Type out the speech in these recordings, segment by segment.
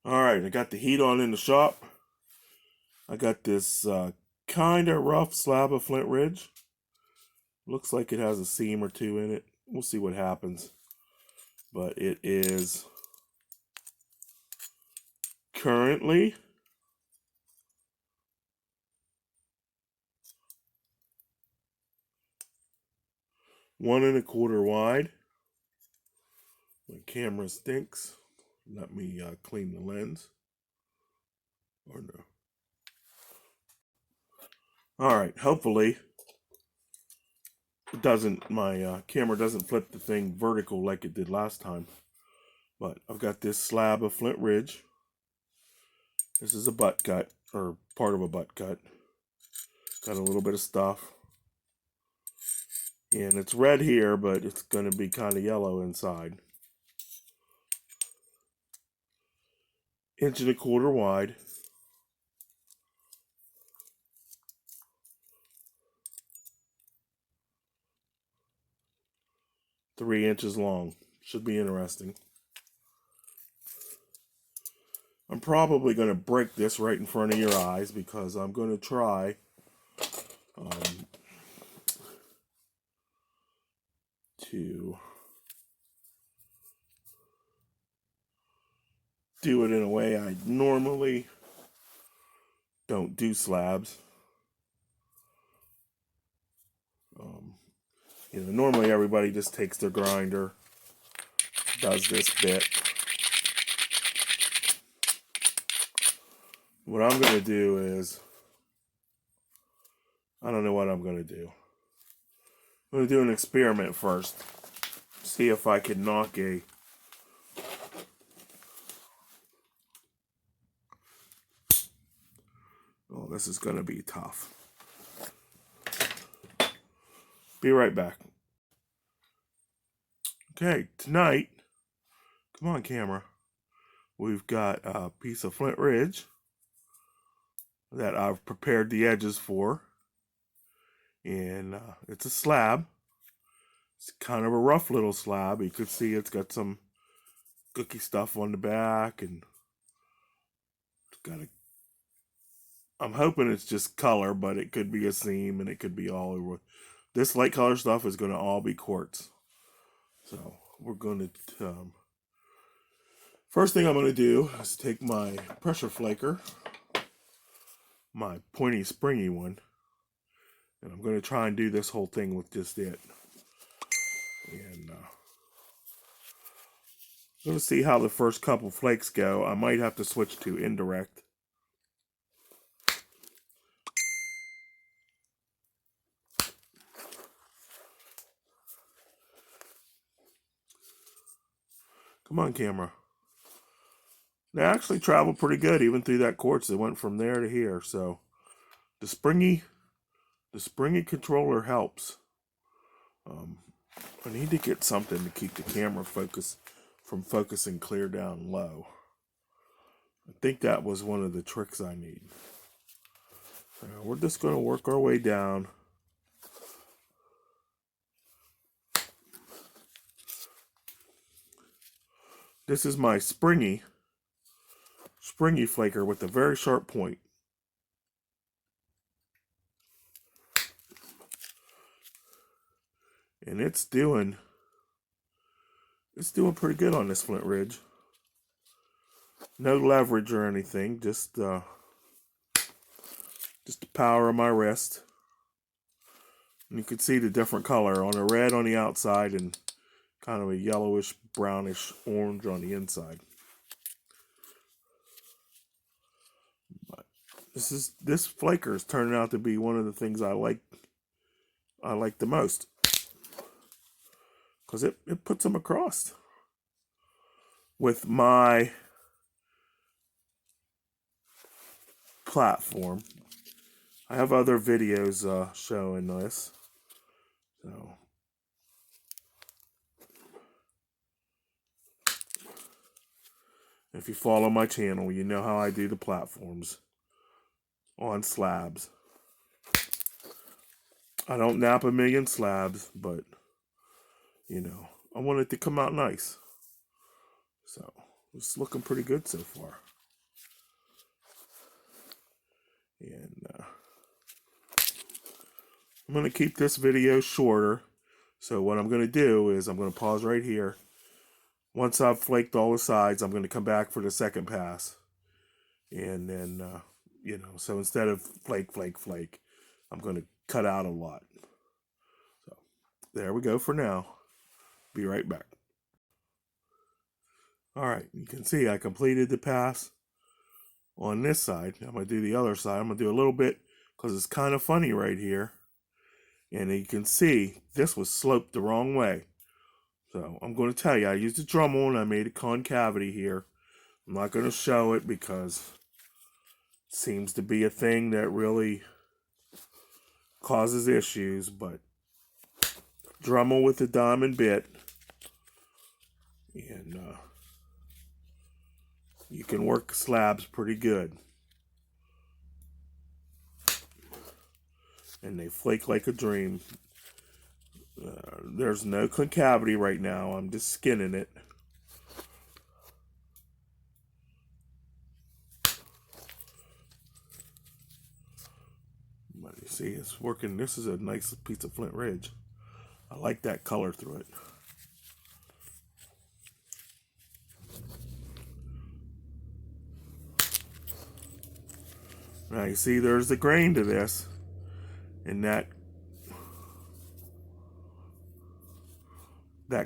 Alright, I got the heat on in the shop. I got this kind of rough slab of flintridge. Looks like it has a seam or two in it. We'll see what happens. But it is currently one and a quarter wide. My camera stinks. Let me clean the lens. Or no. Alright, hopefully it doesn't, my camera doesn't flip the thing vertical like it did last time. But I've got this slab of flintridge. This is a butt cut, or part of a butt cut. Got a little bit of stuff. And it's red here, but it's going to be kind of yellow inside. 1.25 inches wide. Three inches long. Should be interesting. I'm probably going to break this right in front of your eyes because I'm going to try to do it in a way I normally don't do slabs. Normally everybody just takes their grinder, does this bit. What I'm going to do is, I don't know what I'm going to do. I'm going to do an experiment first. See if I can knock a Oh, this is going to be tough. Be right back. Okay, tonight, come on camera, we've got a piece of flintridge that I've prepared the edges for. And it's a slab. It's kind of a rough little slab. You could see it's got some cookie stuff on the back, and it's got a, I'm hoping it's just color, but it could be a seam and it could be all over. This light color stuff is going to all be quartz. So we're going to, first thing I'm going to do is take my pressure flaker, my pointy springy one, and I'm going to try and do this whole thing with just it. And I'm going to see how the first couple flakes go. I might have to switch to indirect. Come on, camera. They actually traveled pretty good, even through that quartz. They went from there to here. So the springy controller helps. I need to get something to keep the camera from focusing clear down low. I think that was one of the tricks I need. So we're just going to work our way down. This is my springy flaker with a very sharp point. And it's doing pretty good on this flintridge. No leverage or anything, just the power of my wrist. And you can see the different color on a red on the outside and kind of a yellowish, brownish orange on the inside. But this flaker is turning out to be one of the things I like the most, because it puts them across. With my platform, I have other videos showing this. So if you follow my channel, you know how I do the platforms on slabs. I don't nap a million slabs, but I want it to come out nice. So it's looking pretty good so far. And I'm going to keep this video shorter. So what I'm going to do is I'm going to pause right here. Once I've flaked all the sides, I'm going to come back for the second pass. And then, you know, so instead of flake, flake, flake, I'm going to cut out a lot. So there we go for now. Be right back. All right, you can see I completed the pass on this side. I'm going to do the other side. I'm going to do a little bit because it's kind of funny right here. And you can see this was sloped the wrong way. So I'm going to tell you, I used a Dremel and I made a concavity here. I'm not going to show it because it seems to be a thing that really causes issues, but Dremel with a diamond bit, and you can work slabs pretty good. And they flake like a dream. There's no concavity right now. I'm just skinning it. But you see, it's working. This is a nice piece of flint ridge. I like that color through it. Now you see there's the grain to this. And that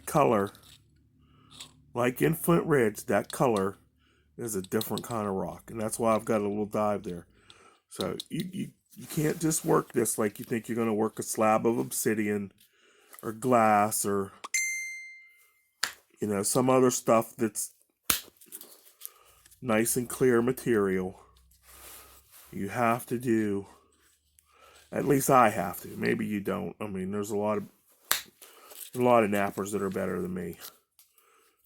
color, like in Flint Ridge, that color is a different kind of rock. And that's why I've got a little dive there. So you can't just work this like you think you're going to work a slab of obsidian or glass or, you know, some other stuff that's nice and clear material. You have to do, at least I have to. Maybe you don't. I mean, there's a lot of nappers that are better than me. I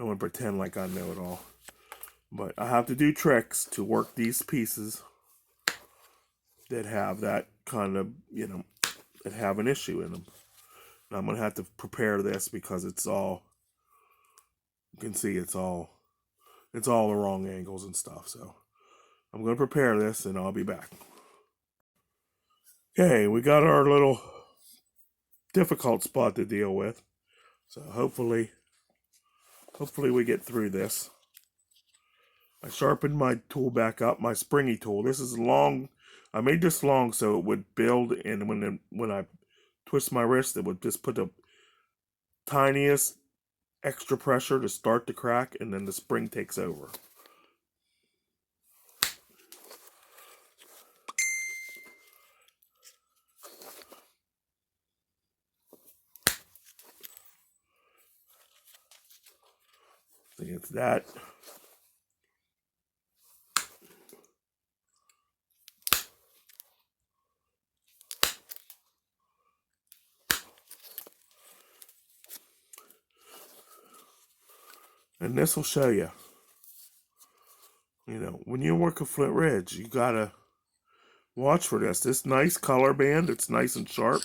don't want to pretend like I know it all. But I have to do tricks to work these pieces that have that kind of, you know, that have an issue in them. And I'm going to have to prepare this because it's all, you can see it's all the wrong angles and stuff. So I'm going to prepare this and I'll be back. Okay, we got our little difficult spot to deal with. So hopefully we get through this. I sharpened my tool back up, my springy tool. This is long. I made this long so it would build, and when I twist my wrist, it would just put the tiniest extra pressure to start the crack, and then the spring takes over. See, it's that. And this will show you. You know, when you work a Flint Ridge, you gotta watch for this. This nice color band, it's nice and sharp.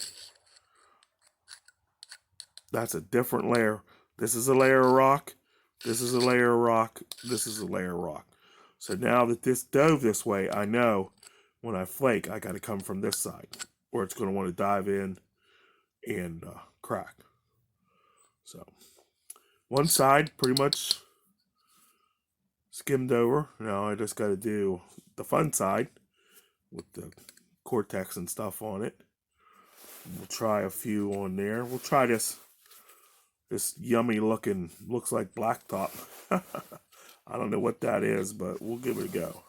That's a different layer. This is a layer of rock. This is a layer of rock. This is a layer of rock. So now that this dove this way, I know when I flake, I got to come from this side, or it's going to want to dive in and crack. So one side pretty much skimmed over. Now I just got to do the fun side with the cortex and stuff on it. We'll try a few on there. We'll try this yummy looking, looks like blacktop. I don't know what that is, but we'll give it a go.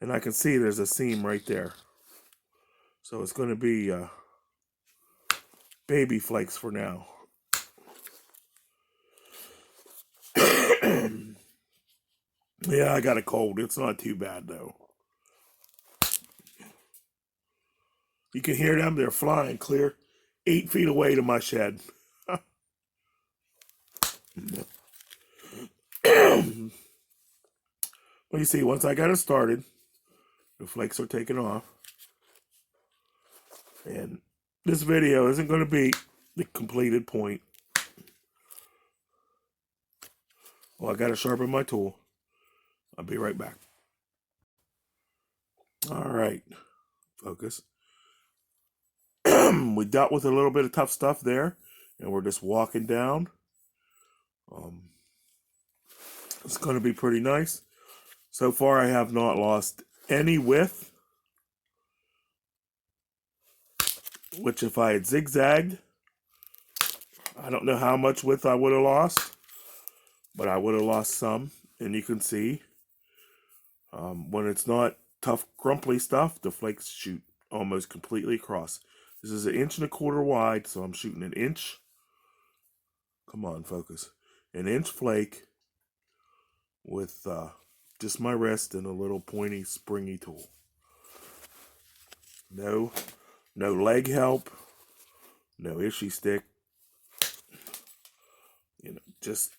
And I can see there's a seam right there. So it's going to be baby flakes for now. Yeah, I got a cold. It's not too bad, though. You can hear them. They're flying clear 8 feet away to my shed. Well, you see, once I got it started, the flakes are taking off. And this video isn't going to be the completed point. Well, I got to sharpen my tool. I'll be right back. All right, focus. We dealt with a little bit of tough stuff there, and we're just walking down. It's going to be pretty nice. So far, I have not lost any width, which if I had zigzagged, I don't know how much width I would have lost, but I would have lost some. And you can see when it's not tough, crumply stuff, the flakes shoot almost completely across. This is 1.25 inches wide, so I'm shooting 1 inch. Come on, focus. 1 inch flake with just my wrist and a little pointy, springy tool. No leg help, no ishy stick. Just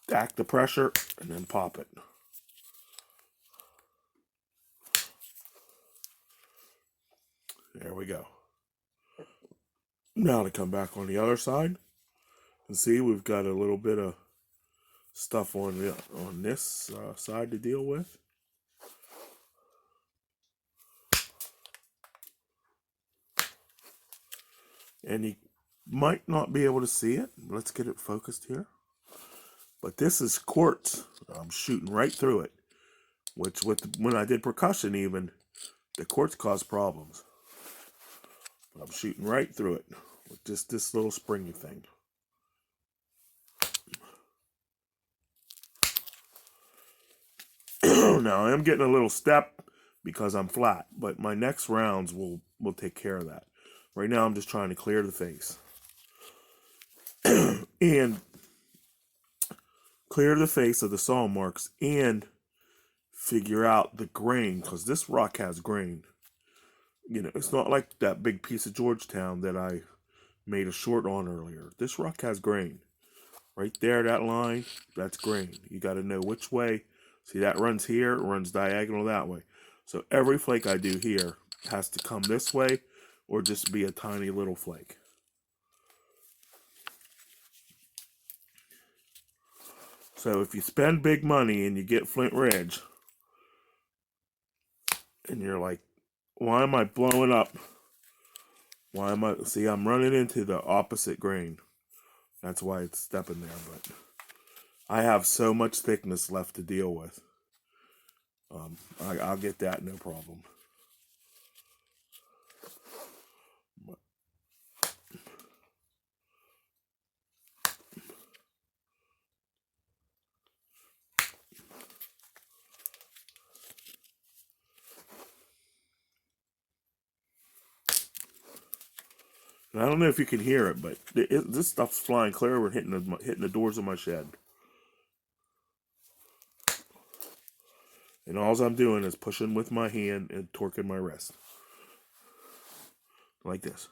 stack the pressure and then pop it. There we go. Now to come back on the other side and see we've got a little bit of stuff on this side to deal with. And you might not be able to see it. Let's get it focused here. But this is quartz. I'm shooting right through it, which when I did percussion even, the quartz caused problems. But I'm shooting right through it with just this little springy thing. Now I am getting a little step because I'm flat, but my next rounds will take care of that. Right now I'm just trying to clear the face. And clear the face of the saw marks and figure out the grain, because this rock has grain. It's not like that big piece of Georgetown that I made a short on earlier. This rock has grain. Right there, that line, that's grain. You got to know which way. See, that runs here, it runs diagonal that way. So every flake I do here has to come this way or just be a tiny little flake. So if you spend big money and you get Flint Ridge, and you're like, why am I blowing up? See, I'm running into the opposite grain. That's why it's stepping there, but I have so much thickness left to deal with. I'll get that, no problem. And I don't know if you can hear it, but this stuff's flying clear. We're hitting the doors of my shed. And all I'm doing is pushing with my hand and torquing my wrist. Like this.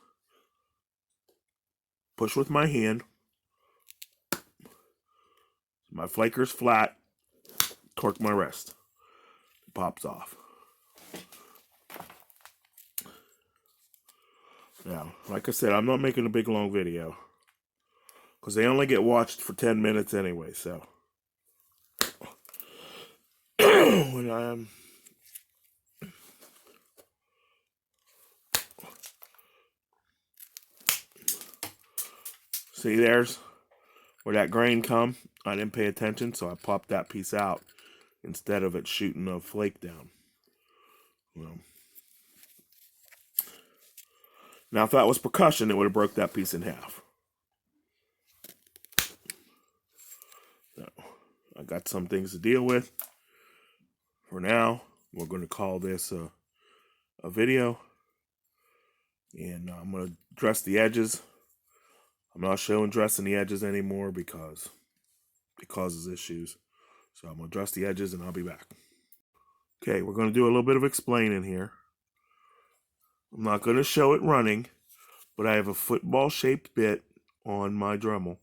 Push with my hand. My flaker's flat. Torque my wrist. It pops off. Now, like I said, I'm not making a big long video, because they only get watched for 10 minutes anyway, so. When I'm... See, there's where that grain come. I didn't pay attention, so I popped that piece out instead of it shooting a flake down. Well, now if that was percussion, it would have broke that piece in half. So, I got some things to deal with. For now, we're going to call this a video. And I'm going to dress the edges. I'm not showing dressing the edges anymore because it causes issues. So I'm going to dress the edges and I'll be back. Okay, we're going to do a little bit of explaining here. I'm not going to show it running, but I have a football-shaped bit on my Dremel.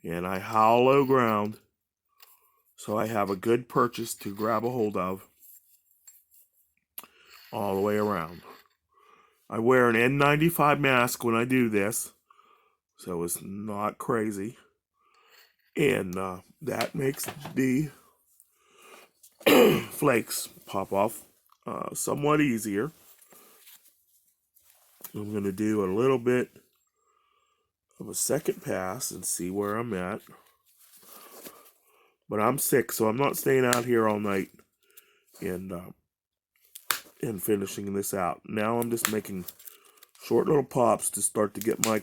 And I hollow ground, so I have a good purchase to grab a hold of all the way around. I wear an N95 mask when I do this, so it's not crazy. And that makes the flakes pop off somewhat easier. I'm going to do a little bit of a second pass and see where I'm at. But I'm sick, so I'm not staying out here all night and finishing this out. Now I'm just making short little pops to start to get my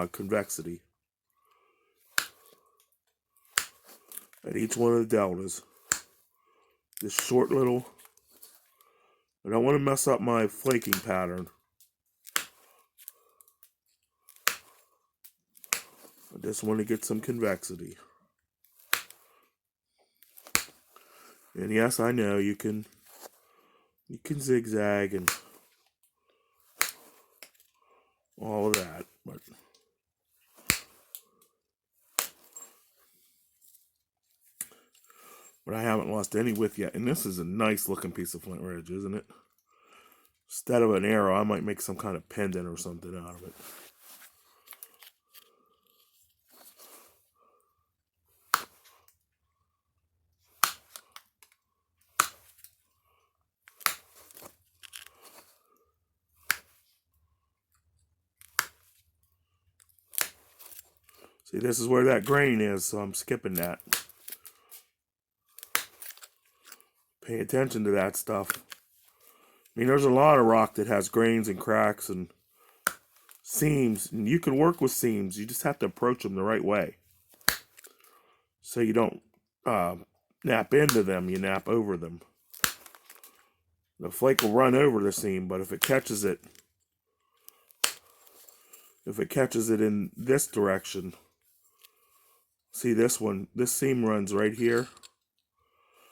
convexity at each one of the deltas. This short little, I don't want to mess up my flaking pattern. I just want to get some convexity. And yes, I know you can zigzag and all of that, but I haven't lost any width yet. And this is a nice looking piece of flint ridge, isn't it? Instead of an arrow, I might make some kind of pendant or something out of it. See, this is where that grain is, so I'm skipping that. Pay attention to that stuff. I mean, there's a lot of rock that has grains and cracks and seams, and you can work with seams. You just have to approach them the right way, so you don't nap into them. You nap over them. The flake will run over the seam, but if it catches it in this direction, see this one, this seam runs right here.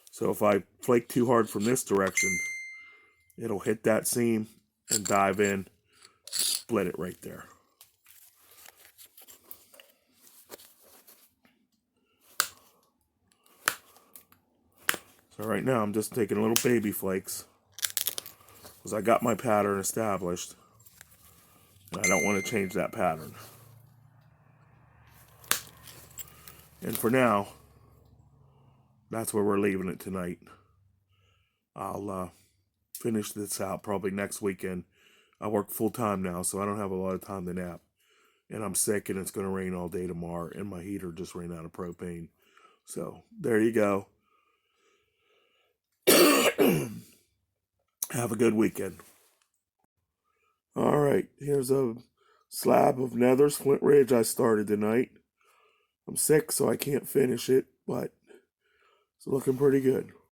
So if I flake too hard from this direction, it'll hit that seam and dive in, split it right there. So right now I'm just taking little baby flakes because I got my pattern established and I don't want to change that pattern. And for now, that's where we're leaving it tonight. I'll finish this out probably next weekend. I work full time now, so I don't have a lot of time to nap. And I'm sick and it's going to rain all day tomorrow, and my heater just ran out of propane. So there you go. Have a good weekend. All right, here's a slab of Nether's Flint Ridge I started tonight. I'm sick, so I can't finish it, but it's looking pretty good.